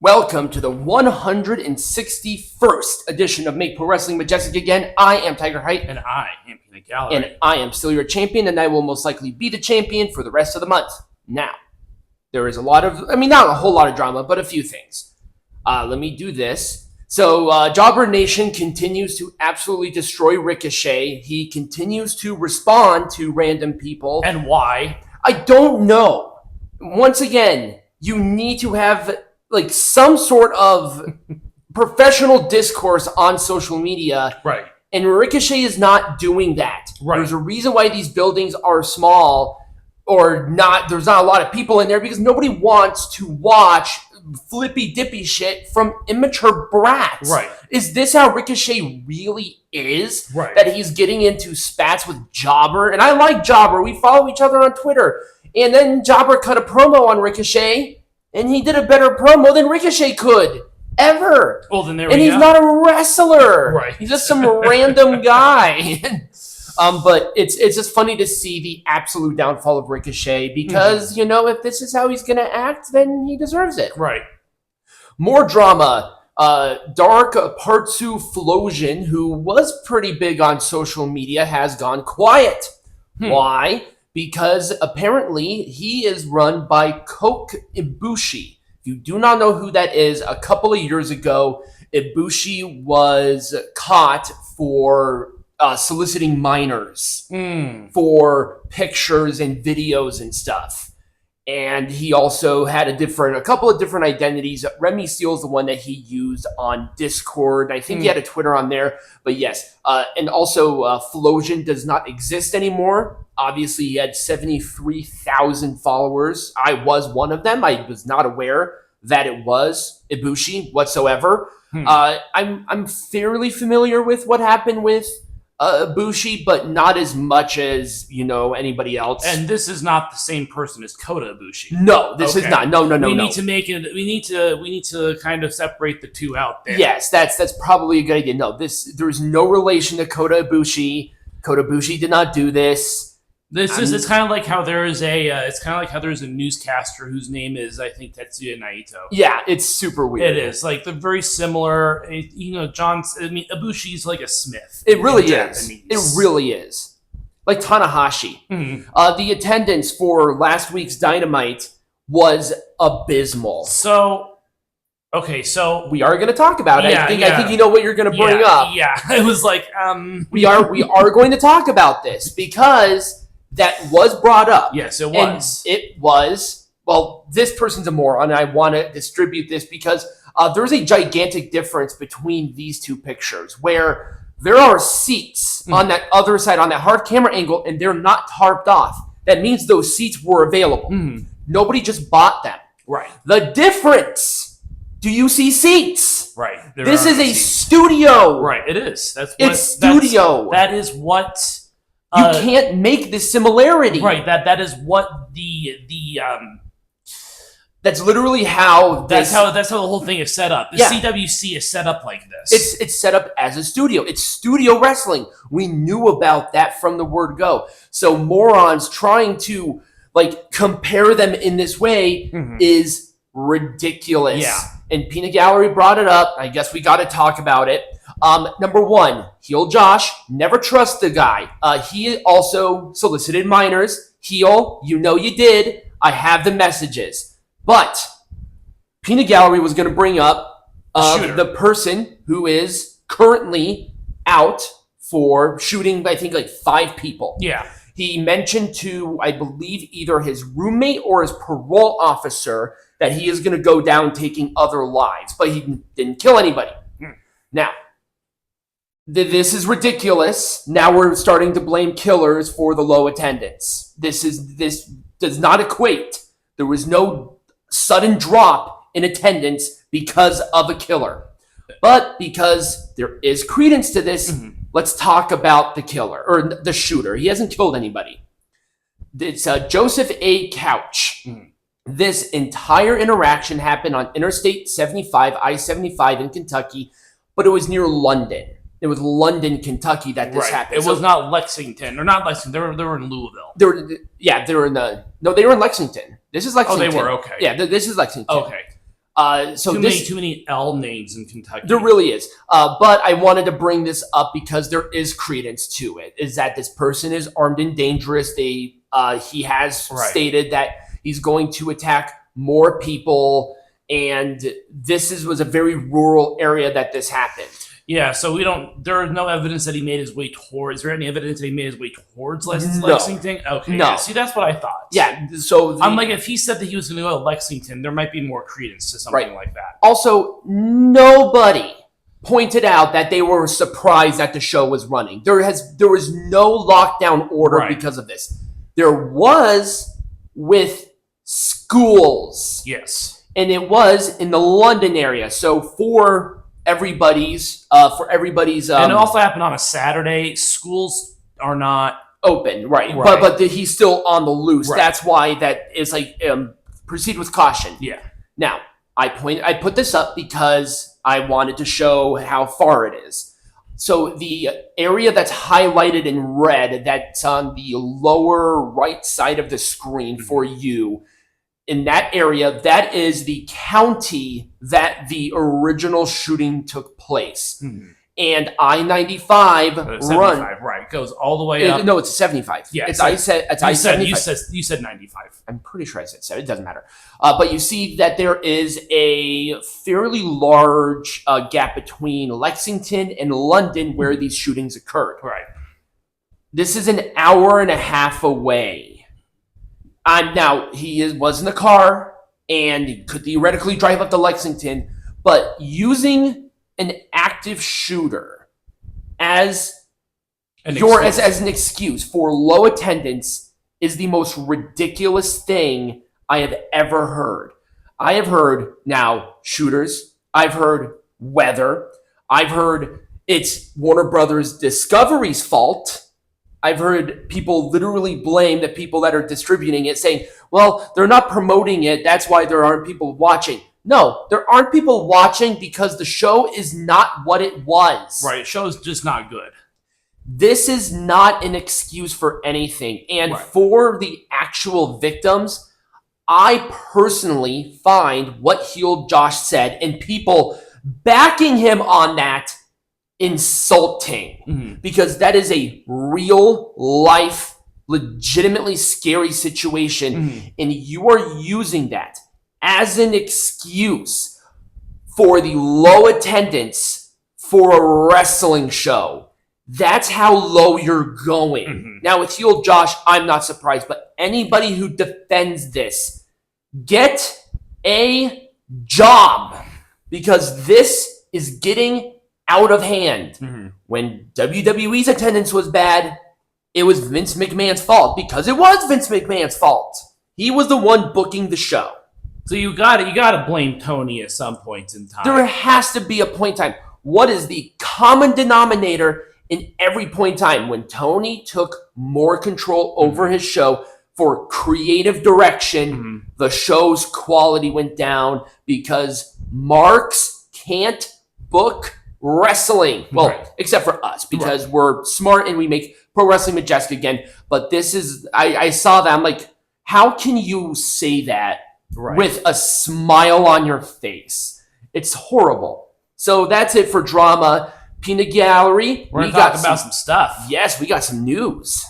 Welcome to the 161st edition of Make Pro Wrestling Majestic again. I am Tigerhite. And I am MPWMA. And I am still your champion, and I will most likely be the champion for the rest of the month. Now, there is not a whole lot of drama, but a few things. Let me do this. So, Jobber Nation continues to absolutely destroy Ricochet. He continues to respond to random people. And why? I don't know. Once again, you need to have some sort of professional discourse on social media. Right. And Ricochet is not doing that. Right. There's a reason why these buildings are small or not. There's not a lot of people in there because nobody wants to watch flippy dippy shit from immature brats. Right. Is this how Ricochet really is? Right. That he's getting into spats with Jobber? And I like Jobber. We follow each other on Twitter. And then Jobber cut a promo on Ricochet. And he did a better promo than Ricochet could ever. Well, then and he's not a wrestler. Right. He's just some random guy. But it's just funny to see the absolute downfall of Ricochet because, if this is how he's going to act, then he deserves it. Right. More drama. Dark Partsu Flosion, who was pretty big on social media, has gone quiet. Why? Because apparently he is run by Coke Ibushi. If you do not know who that is, a couple of years ago, Ibushi was caught for soliciting minors for pictures and videos and stuff. And he also had a couple of different identities. Remy Steele's the one that he used on Discord. I think he had a Twitter on there. But yes, and also Flosion does not exist anymore. Obviously, he had 73,000 followers. I was one of them. I was not aware that it was Ibushi whatsoever. I'm fairly familiar with what happened with Ibushi, but not as much as anybody else. And this is not the same person as Kota Ibushi. No, this is not. No. We need to make it. We need to kind of separate the two out there. Yes, that's probably a good idea. No, there's no relation to Kota Ibushi. Kota Ibushi did not do this. It's kind of like how there's a newscaster whose name is, I think, Tetsuya Naito. Yeah, it's super weird. It is they're very similar. Ibushi's like a Smith. It really is. It really is. Like Tanahashi. The attendance for last week's Dynamite was abysmal. So we are going to talk about it. I think you know what you're going to bring up. Yeah, it was like we are going to talk about this because that was brought up. Yes, it was. And it was, well, this person's a moron, and I want to distribute this because there's a gigantic difference between these two pictures where there are seats on that other side, on that hard camera angle, and they're not tarped off. That means those seats were available. Nobody just bought them. Right. The difference, do you see seats? Right. This is a studio. Right, it is. It's studio. That is what... You can't make this similarity. Right, that is what that's literally how that's how the whole thing is set up. The CWC is set up like this. It's set up as a studio. It's studio wrestling. We knew about that from the word go. So morons trying to compare them in this way is ridiculous. Yeah. And Peanut Gallery brought it up. I guess we got to talk about it. Number one, heel Josh, never trust the guy. He also solicited minors. Heel, you did. I have the messages. But Peanut Gallery was going to bring up the person who is currently out for shooting, I think, 5 people. Yeah. He mentioned to, I believe, either his roommate or his parole officer that he is going to go down taking other lives, but he didn't kill anybody. Now, this is ridiculous. Now we're starting to blame killers for the low attendance. This does not equate. There was no sudden drop in attendance because of a killer. But because there is credence to this, let's talk about the killer, or the shooter. He hasn't killed anybody. It's Joseph A. Couch. This entire interaction happened on Interstate 75, I-75 in Kentucky, but it was near London. It was London, Kentucky that this happened. It was not Lexington, or not Lexington. They were in Louisville. They were in Lexington. This is Lexington. Oh, they were, okay. Yeah, this is Lexington. Okay. So too many L names in Kentucky. There really is. But I wanted to bring this up because there is credence to it. Is that this person is armed and dangerous? He has stated that he's going to attack more people, and this was a very rural area that this happened. Yeah, so there is no evidence that he made his way towards. Is there any evidence that he made his way towards Lexington? Okay, no. Yeah, see, that's what I thought. Yeah, so I'm like, if he said that he was going to go to Lexington, there might be more credence to something like that. Also, nobody pointed out that they were surprised that the show was running. There was no lockdown order because of this. There was with schools. Yes, and it was in the London area. So for everybody's and it also happened on a Saturday. Schools are not open, right? But he's still on the loose. Right. That's why that is like proceed with caution. Yeah. Now I put this up because I wanted to show how far it is. So the area that's highlighted in red, that's on the lower right side of the screen for you. In that area, that is the county that the original shooting took place. Mm-hmm. And I-95 right, goes all the way up. No, it's 75. Yeah, it's I-75. You said 95. I'm pretty sure I said 7. It doesn't matter. But you see that there is a fairly large gap between Lexington and London where these shootings occurred. Right. This is an hour and a half away. Now, he was in the car and he could theoretically drive up to Lexington, but using an active shooter as an excuse for low attendance is the most ridiculous thing I have ever heard. I have heard now shooters. I've heard weather. I've heard it's Warner Brothers Discovery's fault. I've heard people literally blame the people that are distributing it, saying, well, they're not promoting it. That's why there aren't people watching. No, there aren't people watching because the show is not what it was. Right, the show's just not good. This is not an excuse for anything. And for the actual victims, I personally find what Heel Josh said and people backing him on that insulting, because that is a real life, legitimately scary situation, and you are using that as an excuse for the low attendance for a wrestling show. That's how low you're going. Now with Heel Josh, I'm not surprised, but anybody who defends this, get a job, because this is getting out of hand. When WWE's attendance was bad, it was Vince McMahon's fault, because it was Vince McMahon's fault. He was the one booking the show. So you gotta blame Tony at some point in time. There has to be a point in time. What is the common denominator in every point in time? When Tony took more control over his show for creative direction, the show's quality went down because marks can't book wrestling. Well, except for us, because we're smart and we make Pro Wrestling Majestic again. But this is, I saw that. I'm like, how can you say that with a smile on your face? It's horrible. So that's it for drama. Peanut Gallery. We're going to talk about some stuff. Yes, we got some news.